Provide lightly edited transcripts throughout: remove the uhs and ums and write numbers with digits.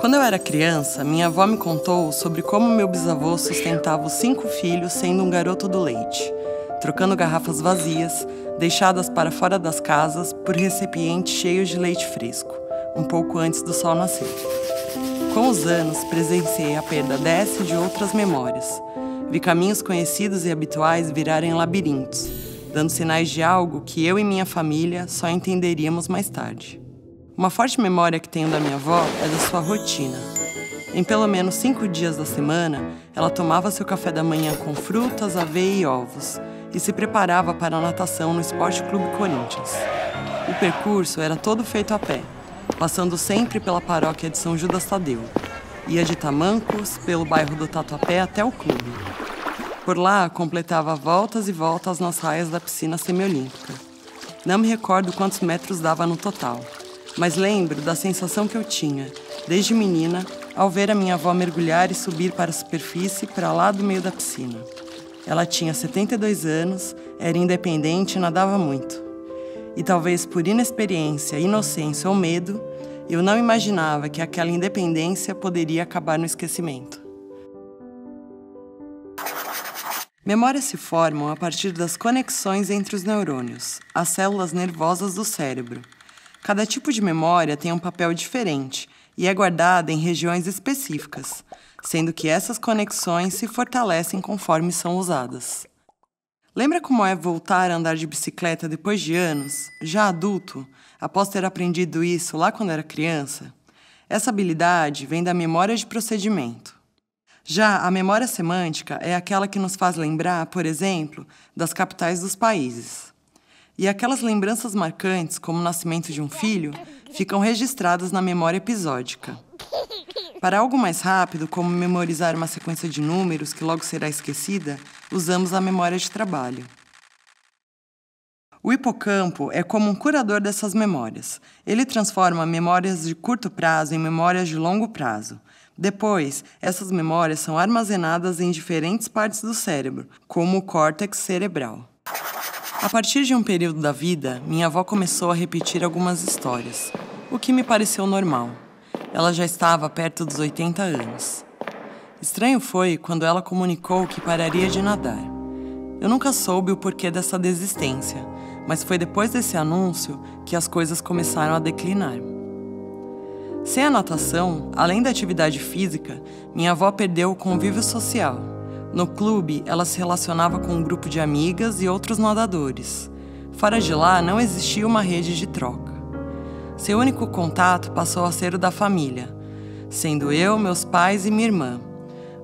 Quando eu era criança, minha avó me contou sobre como meu bisavô sustentava os 5 filhos sendo um garoto do leite, trocando garrafas vazias, deixadas para fora das casas, por recipientes cheios de leite fresco, um pouco antes do sol nascer. Com os anos, presenciei a perda dessa e de outras memórias. Vi caminhos conhecidos e habituais virarem labirintos, dando sinais de algo que eu e minha família só entenderíamos mais tarde. Uma forte memória que tenho da minha avó é da sua rotina. Em pelo menos 5 dias da semana, ela tomava seu café da manhã com frutas, aveia e ovos e se preparava para a natação no Esporte Clube Corinthians. O percurso era todo feito a pé, passando sempre pela paróquia de São Judas Tadeu. Ia de Tamancos, pelo bairro do Tatuapé até o clube. Por lá, completava voltas e voltas nas raias da piscina semiolímpica. Não me recordo quantos metros dava no total, mas lembro da sensação que eu tinha, desde menina, ao ver a minha avó mergulhar e subir para a superfície para lá do meio da piscina. Ela tinha 72 anos, era independente e nadava muito. E talvez por inexperiência, inocência ou medo, eu não imaginava que aquela independência poderia acabar no esquecimento. Memórias se formam a partir das conexões entre os neurônios, as células nervosas do cérebro. Cada tipo de memória tem um papel diferente e é guardada em regiões específicas, sendo que essas conexões se fortalecem conforme são usadas. Lembra como é voltar a andar de bicicleta depois de anos, já adulto, após ter aprendido isso lá quando era criança? Essa habilidade vem da memória de procedimento. Já a memória semântica é aquela que nos faz lembrar, por exemplo, das capitais dos países. E aquelas lembranças marcantes, como o nascimento de um filho, ficam registradas na memória episódica. Para algo mais rápido, como memorizar uma sequência de números que logo será esquecida, usamos a memória de trabalho. O hipocampo é como um curador dessas memórias. Ele transforma memórias de curto prazo em memórias de longo prazo. Depois, essas memórias são armazenadas em diferentes partes do cérebro, como o córtex cerebral. A partir de um período da vida, minha avó começou a repetir algumas histórias, o que me pareceu normal. Ela já estava perto dos 80 anos. Estranho foi quando ela comunicou que pararia de nadar. Eu nunca soube o porquê dessa desistência, mas foi depois desse anúncio que as coisas começaram a declinar. Sem a natação, além da atividade física, minha avó perdeu o convívio social. No clube, ela se relacionava com um grupo de amigas e outros nadadores. Fora de lá, não existia uma rede de troca. Seu único contato passou a ser o da família, sendo eu, meus pais e minha irmã,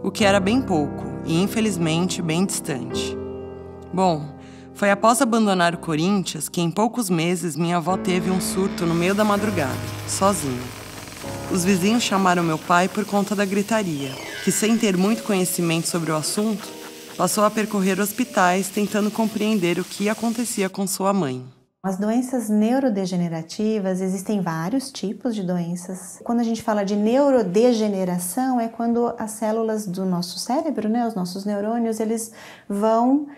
o que era bem pouco e, infelizmente, bem distante. Bom, foi após abandonar o Corinthians que, em poucos meses, minha avó teve um surto no meio da madrugada, sozinha. Os vizinhos chamaram meu pai por conta da gritaria, que, sem ter muito conhecimento sobre o assunto, passou a percorrer hospitais tentando compreender o que acontecia com sua mãe. As doenças neurodegenerativas, existem vários tipos de doenças. Quando a gente fala de neurodegeneração, é quando as células do nosso cérebro, os nossos neurônios, eles vão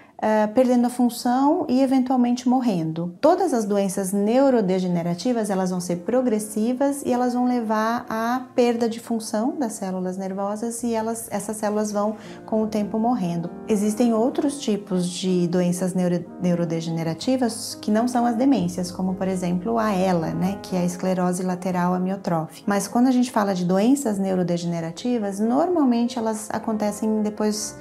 perdendo a função e eventualmente morrendo. Todas as doenças neurodegenerativas, elas vão ser progressivas e elas vão levar à perda de função das células nervosas e essas células vão com o tempo morrendo. Existem outros tipos de doenças neurodegenerativas que não são as demências, como por exemplo a ELA, que é a esclerose lateral amiotrófica. Mas quando a gente fala de doenças neurodegenerativas, normalmente elas acontecem depois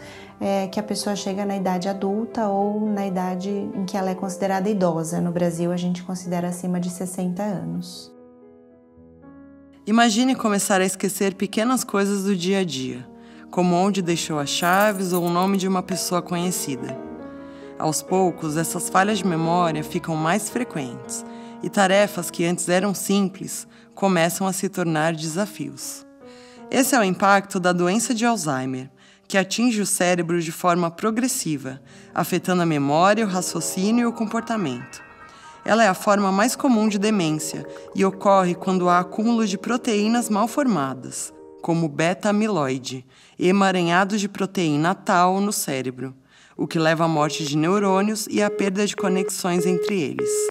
que a pessoa chega na idade adulta ou na idade em que ela é considerada idosa. No Brasil, a gente considera acima de 60 anos. Imagine começar a esquecer pequenas coisas do dia a dia, como onde deixou as chaves ou o nome de uma pessoa conhecida. Aos poucos, essas falhas de memória ficam mais frequentes e tarefas que antes eram simples começam a se tornar desafios. Esse é o impacto da doença de Alzheimer, que atinge o cérebro de forma progressiva, afetando a memória, o raciocínio e o comportamento. Ela é a forma mais comum de demência e ocorre quando há acúmulo de proteínas mal formadas, como beta-amiloide, emaranhados de proteína tau no cérebro, o que leva à morte de neurônios e à perda de conexões entre eles.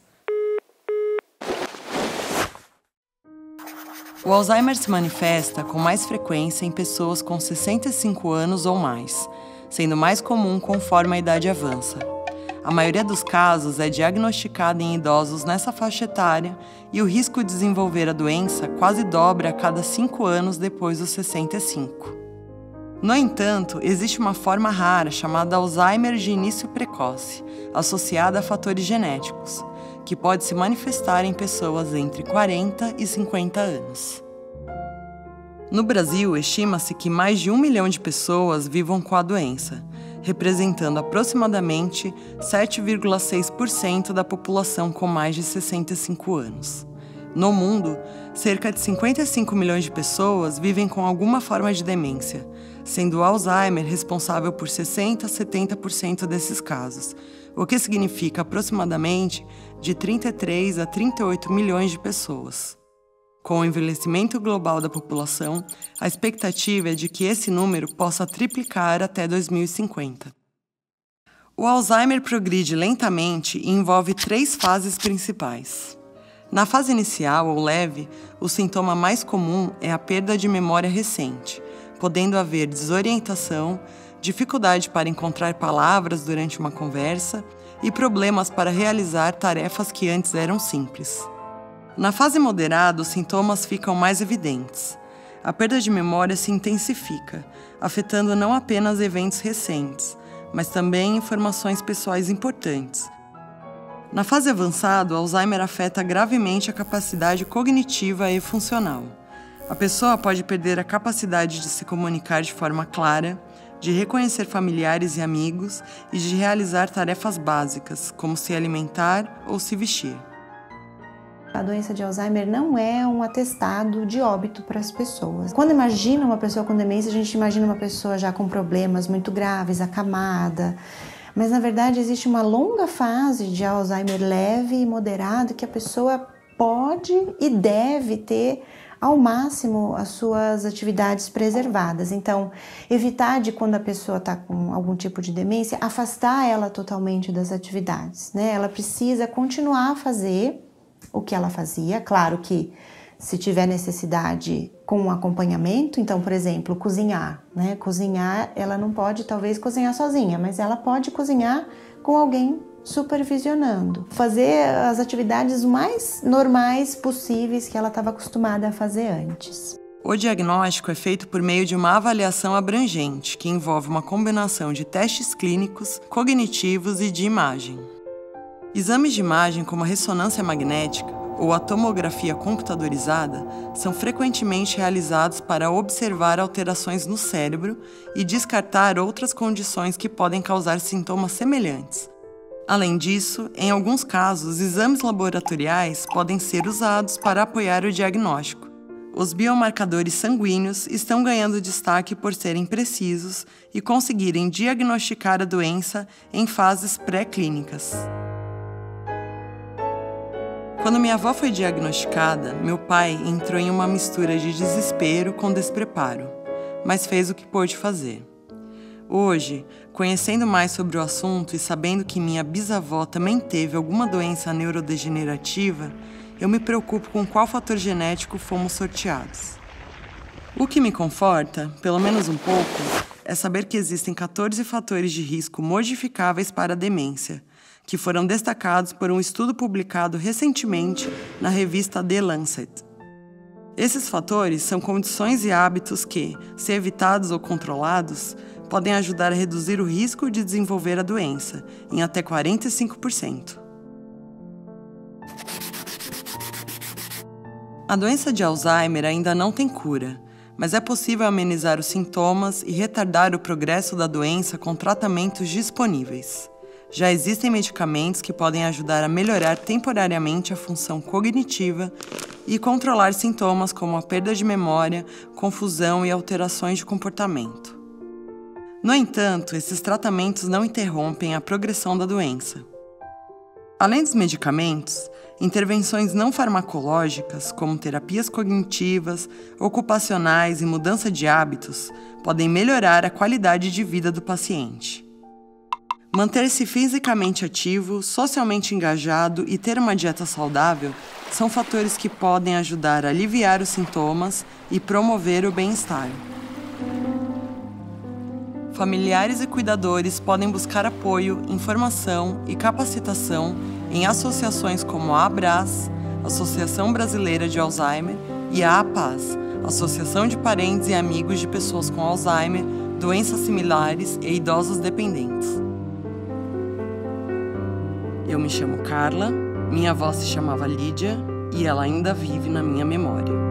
O Alzheimer se manifesta com mais frequência em pessoas com 65 anos ou mais, sendo mais comum conforme a idade avança. A maioria dos casos é diagnosticada em idosos nessa faixa etária e o risco de desenvolver a doença quase dobra a cada 5 anos depois dos 65. No entanto, existe uma forma rara chamada Alzheimer de início precoce, associada a fatores genéticos, que pode se manifestar em pessoas entre 40 e 50 anos. No Brasil, estima-se que mais de 1 milhão de pessoas vivam com a doença, representando aproximadamente 7,6% da população com mais de 65 anos. No mundo, cerca de 55 milhões de pessoas vivem com alguma forma de demência, sendo o Alzheimer responsável por 60% a 70% desses casos, o que significa aproximadamente de 33 a 38 milhões de pessoas. Com o envelhecimento global da população, a expectativa é de que esse número possa triplicar até 2050. O Alzheimer progride lentamente e envolve 3 fases principais. Na fase inicial ou leve, o sintoma mais comum é a perda de memória recente, podendo haver desorientação, dificuldade para encontrar palavras durante uma conversa e problemas para realizar tarefas que antes eram simples. Na fase moderada, os sintomas ficam mais evidentes. A perda de memória se intensifica, afetando não apenas eventos recentes, mas também informações pessoais importantes. Na fase avançada, o Alzheimer afeta gravemente a capacidade cognitiva e funcional. A pessoa pode perder a capacidade de se comunicar de forma clara, de reconhecer familiares e amigos e de realizar tarefas básicas, como se alimentar ou se vestir. A doença de Alzheimer não é um atestado de óbito para as pessoas. Quando imagina uma pessoa com demência, a gente imagina uma pessoa já com problemas muito graves, acamada. Mas, na verdade, existe uma longa fase de Alzheimer leve e moderado que a pessoa pode e deve ter ao máximo as suas atividades preservadas. Então, evitar de quando a pessoa está com algum tipo de demência, afastar ela totalmente das atividades, né? Ela precisa continuar a fazer o que ela fazia. Claro que se tiver necessidade com um acompanhamento, então, por exemplo, cozinhar, né? Cozinhar, ela não pode talvez cozinhar sozinha, mas ela pode cozinhar com alguém supervisionando. Fazer as atividades mais normais possíveis que ela estava acostumada a fazer antes. O diagnóstico é feito por meio de uma avaliação abrangente, que envolve uma combinação de testes clínicos, cognitivos e de imagem. Exames de imagem como a ressonância magnética ou a tomografia computadorizada são frequentemente realizados para observar alterações no cérebro e descartar outras condições que podem causar sintomas semelhantes. Além disso, em alguns casos, exames laboratoriais podem ser usados para apoiar o diagnóstico. Os biomarcadores sanguíneos estão ganhando destaque por serem precisos e conseguirem diagnosticar a doença em fases pré-clínicas. Quando minha avó foi diagnosticada, meu pai entrou em uma mistura de desespero com despreparo, mas fez o que pôde fazer. Hoje, conhecendo mais sobre o assunto e sabendo que minha bisavó também teve alguma doença neurodegenerativa, eu me preocupo com qual fator genético fomos sorteados. O que me conforta, pelo menos um pouco, é saber que existem 14 fatores de risco modificáveis para a demência, que foram destacados por um estudo publicado recentemente na revista The Lancet. Esses fatores são condições e hábitos que, se evitados ou controlados, podem ajudar a reduzir o risco de desenvolver a doença em até 45%. A doença de Alzheimer ainda não tem cura, mas é possível amenizar os sintomas e retardar o progresso da doença com tratamentos disponíveis. Já existem medicamentos que podem ajudar a melhorar temporariamente a função cognitiva e controlar sintomas como a perda de memória, confusão e alterações de comportamento. No entanto, esses tratamentos não interrompem a progressão da doença. Além dos medicamentos, intervenções não farmacológicas, como terapias cognitivas, ocupacionais e mudança de hábitos, podem melhorar a qualidade de vida do paciente. Manter-se fisicamente ativo, socialmente engajado e ter uma dieta saudável são fatores que podem ajudar a aliviar os sintomas e promover o bem-estar. Familiares e cuidadores podem buscar apoio, informação e capacitação em associações como a ABRAS, Associação Brasileira de Alzheimer, e a APAS, Associação de Parentes e Amigos de Pessoas com Alzheimer, Doenças Similares e Idosos Dependentes. Eu me chamo Carla, minha avó se chamava Lídia e ela ainda vive na minha memória.